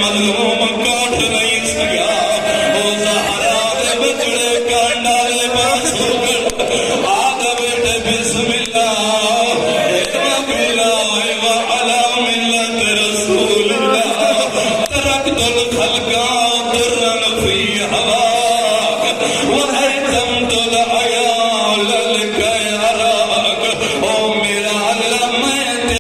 مظلوم کوٹھ نہیں سگیا وہ زہرا دے بچڑے کانڈارے پاس ہو کر آدھا بیٹے بسم اللہ وَبِلَا وَعَلَى مِلَّةِ رَسُولِ اللَّهِ تَرَكْتُ الْخَلْقَ تُرًّا